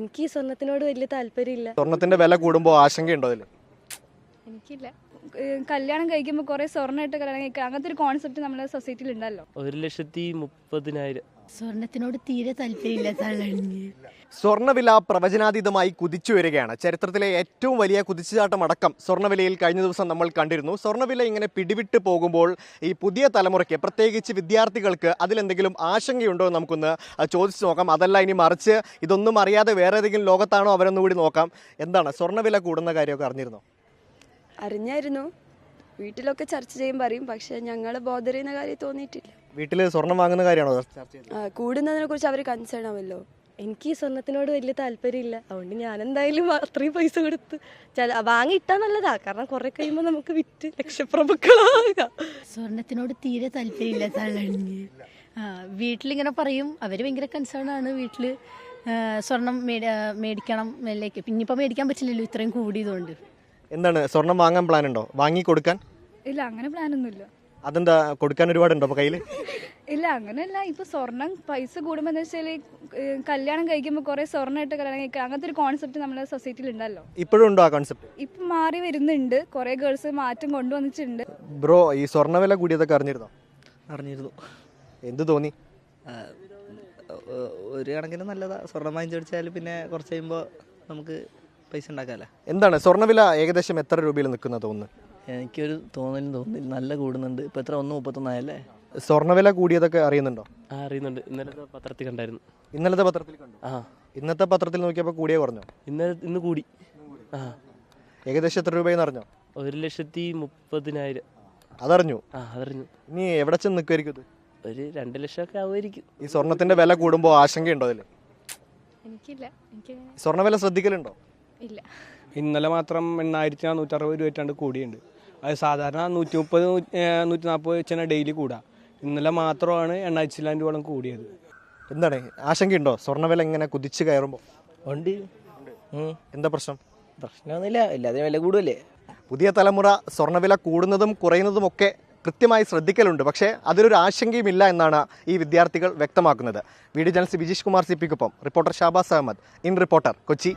എനിക്ക് ഈ സ്വർണത്തിനോട് വലിയ താല്പര്യമില്ല. സ്വർണത്തിന്റെ വില കൂടുമ്പോൾ ആശങ്കയുണ്ടോ അതിൽ? എനിക്കില്ല. കല്യാണം കഴിക്കുമ്പോൾ കുറെ സ്വർണ്ണമായിട്ട് കല്യാണം കഴിക്കുക അങ്ങനത്തെ ഒരു കോൺസെപ്റ്റ് നമ്മുടെ സൊസൈറ്റിയിൽ ഉണ്ടല്ലോ. 1,30,000. സ്വർണത്തിനോട് തീരെ താല്പര്യമില്ല തള്ളണിഞ്ഞ്. സ്വർണ്ണവില പ്രവചനാതീതമായി കുതിച്ചു വരികയാണ്. ചരിത്രത്തിലെ ഏറ്റവും വലിയ കുതിച്ചുചാട്ടം അടക്കം സ്വർണ്ണവിലയിൽ കഴിഞ്ഞ ദിവസം നമ്മൾ കണ്ടിരുന്നു. സ്വർണ്ണവില ഇങ്ങനെ പിടിവിട്ട് പോകുമ്പോൾ ഈ പുതിയ തലമുറയ്ക്ക്, പ്രത്യേകിച്ച് വിദ്യാർത്ഥികൾക്ക് അതിലെന്തെങ്കിലും ആശങ്കയുണ്ടോ എന്ന് നമുക്കൊന്ന് ചോദിച്ചു നോക്കാം. അതല്ല ഇനി മറിച്ച് ഇതൊന്നും അറിയാതെ വേറെ ഏതെങ്കിലും ലോകത്താണോ അവരൊന്നുകൂടി നോക്കാം. എന്താണ് സ്വർണ്ണവില കൂടുന്ന കാര്യമൊക്കെ അറിഞ്ഞിരുന്നോ? അറിഞ്ഞായിരുന്നു, വീട്ടിലൊക്കെ ചർച്ച ചെയ്യും പറയും, പക്ഷെ ഞങ്ങൾ ബോധർ ചെയ്യുന്ന കാര്യം തോന്നിയിട്ടില്ല. വീട്ടിൽ സ്വർണം വാങ്ങുന്ന കാര്യമാണോ ചർച്ച ചെയ്തത്? കൂടുന്നതിനെ കുറിച്ച് അവർ കൺസേൺ ആവല്ലോ. എനിക്ക് ഈ സ്വർണത്തിനോട് വലിയ താല്പര്യമില്ല, അതുകൊണ്ട് ഞാൻ എന്തായാലും അത്രയും പൈസ കൊടുത്ത് വാങ്ങിയിട്ടാ നല്ലതാ. കാരണം കുറെ കഴിയുമ്പോൾ നമുക്ക് വിറ്റ് ലക്ഷപ്രഭുക്കളാകാം. സ്വർണത്തിനോട് തീരെ താല്പര്യമില്ല തള്ളണിഞ്ഞ്. വീട്ടിലിങ്ങനെ പറയും, അവർ ഭയങ്കര കൺസേൺ ആണ്. വീട്ടിൽ സ്വർണം മേടിക്കണം മേലേക്ക്. പിന്നിപ്പോൾ മേടിക്കാൻ പറ്റില്ലല്ലോ ഇത്രയും കൂടിയതുകൊണ്ട്. എന്താണ് സ്വർണം വാങ്ങാൻ പ്ലാൻ ഉണ്ടോ? വാങ്ങി കൊടുക്കാൻ? ഇല്ല, അങ്ങനെ പ്ലാനൊന്നുമില്ല. അതെന്താ, കൊടുക്കാൻ ഒരുപാടുണ്ടോ അപ്പോൾ കയ്യിൽ? ഇല്ല, അങ്ങനെയല്ല. ഇപ്പൊ സ്വർണം പൈസ കൂടുമ്പോൾ എന്താ വെച്ചാൽ കല്യാണം കഴിക്കുമ്പോൾ കുറെ സ്വർണ്ണമായിട്ട് കല്യാണം കഴിക്കുക അങ്ങനത്തെ ഒരു കോൺസെപ്റ്റ് നമ്മുടെ സൊസൈറ്റിയിൽ ഉണ്ടല്ലോ. ഇപ്പോഴും ഉണ്ടോ ആ കോൺസെപ്റ്റ്? ഇപ്പൊ മാറി വരുന്നുണ്ട്, കുറെ ഗേൾസ് മാറ്റം കൊണ്ടുവന്നിട്ടുണ്ട്. ബ്രോ, ഈ സ്വർണ്ണവില കൂടിയതൊക്കെ അറിഞ്ഞിരുന്നോ? അറിഞ്ഞിരുന്നു. എന്ത് തോന്നി? ഒരു കണക്കിന് നല്ലതാ. സ്വർണം വാങ്ങിച്ചടിച്ചാൽ പിന്നെ കുറച്ച് കഴിയുമ്പോൾ നമുക്ക് പൈസ ഉണ്ടാക്കാമല്ലോ. എന്താണ് സ്വർണ്ണവില ഏകദേശം എത്ര രൂപയിൽ നിൽക്കുന്നത് തോന്നുന്നു? എനിക്കൊരു തോന്നില്ല, നല്ല കൂടുന്നുണ്ട്. ഇപ്പം എത്ര 1,31 സ്വർണ്ണവില കൂടിയതൊക്കെ അറിയുന്നുണ്ടോ? അറിയുന്നുണ്ട്. ഇന്നലത്തെ പത്രത്തിൽ കണ്ടായിരുന്നു. ഇന്നലത്തെ പത്രത്തിൽ കണ്ടു. ഇന്നത്തെ പത്രത്തിൽ നോക്കിയപ്പോൾ കൂടിയേ കുറഞ്ഞോ? ഇന്ന് കൂടി. ഏകദേശം എത്ര രൂപയെന്ന് അറിഞ്ഞോ? 1,30,000. അതറിഞ്ഞു. അതറിഞ്ഞു. ഇനി എവിടെ ചെന്ന് നിൽക്കുമായിരിക്കും ഇത്? ഒരു 2 ലക്ഷമൊക്കെ ആവുമായിരിക്കും. ഈ സ്വർണത്തിന്റെ വില കൂടുമ്പോൾ ആശങ്കയുണ്ടോ അതിൽ? എനിക്കില്ല. എനിക്ക് സ്വർണ്ണവില ശ്രദ്ധിക്കലുണ്ടോ? ഇല്ല. ഇന്നലെ മാത്രം 8,460 രൂപയായിട്ടാണ് കൂടിയുണ്ട്. അത് സാധാരണ 130-140 വെച്ചാണ് ഡെയിലി കൂടാ. ഇന്നലെ മാത്രമാണ് 8,000 രൂപയോളം കൂടിയത്. എന്താണ് ആശങ്കയുണ്ടോ സ്വർണ്ണവില ഇങ്ങനെ കുതിച്ച് കയറുമ്പോൾ? ഉണ്ട്. എന്താ പ്രശ്നം? പ്രശ്നമൊന്നുമില്ല, ഇല്ലാതെ വില കൂടുമല്ലേ. പുതിയ തലമുറ സ്വർണ്ണവില കൂടുന്നതും കുറയുന്നതും ഒക്കെ കൃത്യമായി ശ്രദ്ധിക്കലുണ്ട്. പക്ഷേ അതിലൊരു ആശങ്കയുമില്ല എന്നാണ് ഈ വിദ്യാർത്ഥികൾ വ്യക്തമാക്കുന്നത്. വീഡിയോ ജേർണലിസ്റ്റ് വിജീഷ് കുമാർ CP-ക്കൊപ്പം reporter Shabaz Ahmed, in reporter, Kochi.